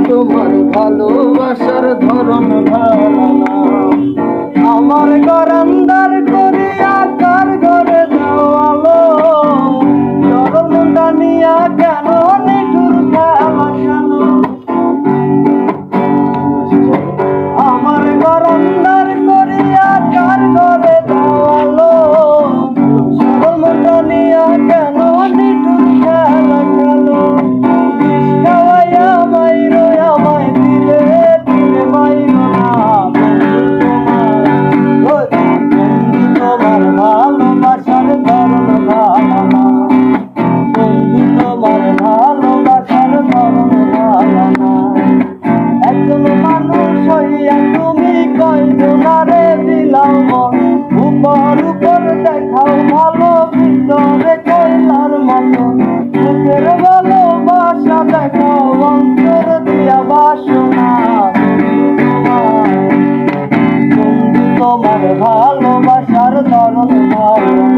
তোমার ভালোবাসার ধরন ভালো না। আমার গরান্দার করিয়া কার ঘরে যাওয়ালো, চরণটা নিয়া কেন নিঠুর খেলা খেলো। আমার গরান্দার করিয়া কার ঘরে যাওয়ালো, চরণটা নিয়া কেন নিঠুর খেলা খেলো। ভালোবাসার ধরন ভালো না বন্ধু, তোমার ভালোবাসার ধরন ভালো না। একজন মানুষ হইয়া তুমি কয়জনারে দিলাম মন, উপর উপর দেখাও ভালো ভিতরে কয়লার মতো। মুখের ভালোবাসা দেখাও অন্তর দিয়া বাসনা। বন্ধু তোমার ভালোবাসার ধরন ভালো।